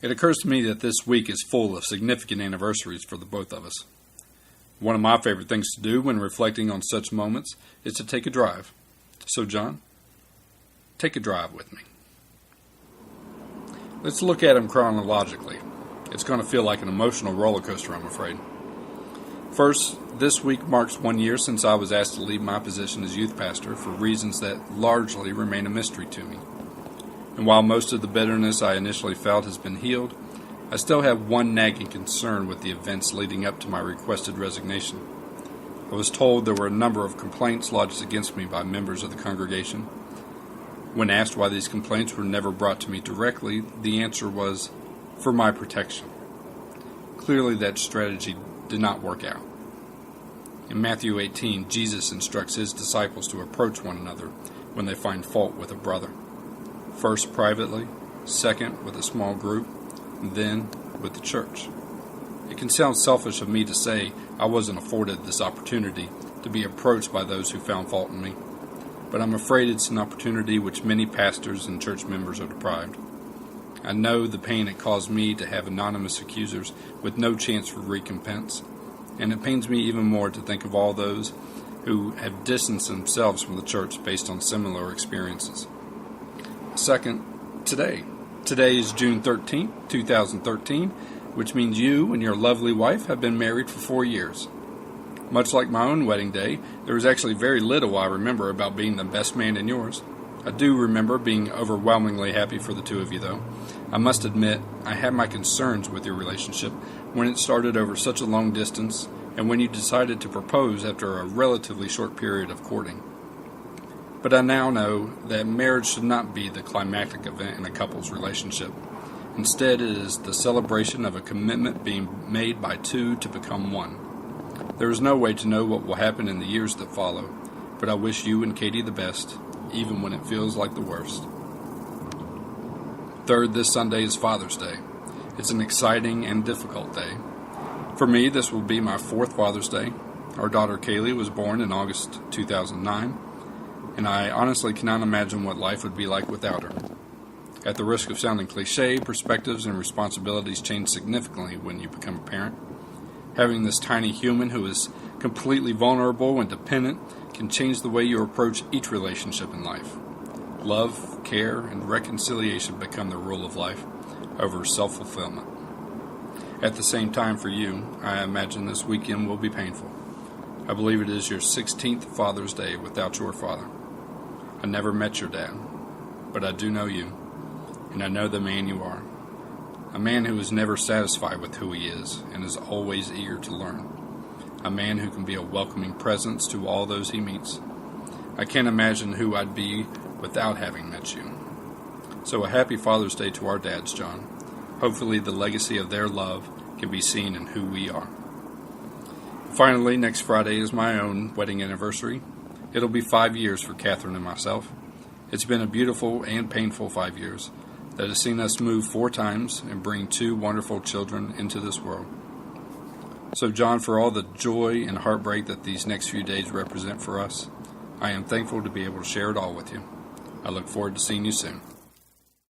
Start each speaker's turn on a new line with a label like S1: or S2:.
S1: It occurs to me that this week is full of significant anniversaries for the both of us. One of my favorite things to do when reflecting on such moments is to take a drive. So, John, take a drive with me. Let's look at them chronologically. It's going to feel like an emotional roller coaster, I'm afraid. First, this week marks 1 year since I was asked to leave my position as youth pastor for reasons that largely remain a mystery to me. And while most of the bitterness I initially felt has been healed, I still have one nagging concern with the events leading up to my requested resignation. I was told there were a number of complaints lodged against me by members of the congregation. When asked why these complaints were never brought to me directly, the answer was, for my protection. Clearly that strategy did not work out. In Matthew 18, Jesus instructs his disciples to approach one another when they find fault with a brother. First privately, second with a small group, and then with the church. It can sound selfish of me to say I wasn't afforded this opportunity to be approached by those who found fault in me, but I'm afraid it's an opportunity which many pastors and church members are deprived. I know the pain it caused me to have anonymous accusers with no chance for recompense, and it pains me even more to think of all those who have distanced themselves from the church based on similar experiences. Second, today. Today is June 13th, 2013, which means you and your lovely wife have been married for 4 years. Much like my own wedding day, there was actually very little I remember about being the best man in yours. I do remember being overwhelmingly happy for the two of you, though. I must admit, I had my concerns with your relationship when it started over such a long distance and when you decided to propose after a relatively short period of courting. But I now know that marriage should not be the climactic event in a couple's relationship. Instead, it is the celebration of a commitment being made by two to become one. There is no way to know what will happen in the years that follow, but I wish you and Katie the best, even when it feels like the worst. Third, this Sunday is Father's Day. It's an exciting and difficult day. For me, this will be my fourth Father's Day. Our daughter Kaylee was born in August 2009. And I honestly cannot imagine what life would be like without her. At the risk of sounding cliche, perspectives and responsibilities change significantly when you become a parent. Having this tiny human who is completely vulnerable and dependent can change the way you approach each relationship in life. Love, care, and reconciliation become the rule of life over self-fulfillment. At the same time for you, I imagine this weekend will be painful. I believe it is your 16th Father's Day without your father. I never met your dad, but I do know you, and I know the man you are. A man who is never satisfied with who he is and is always eager to learn. A man who can be a welcoming presence to all those he meets. I can't imagine who I'd be without having met you. So a happy Father's Day to our dads, John. Hopefully the legacy of their love can be seen in who we are. Finally, next Friday is my own wedding anniversary. It'll be 5 years for Catherine and myself. It's been a beautiful and painful 5 years that has seen us move 4 times and bring 2 wonderful children into this world. So, John, for all the joy and heartbreak that these next few days represent for us, I am thankful to be able to share it all with you. I look forward to seeing you soon.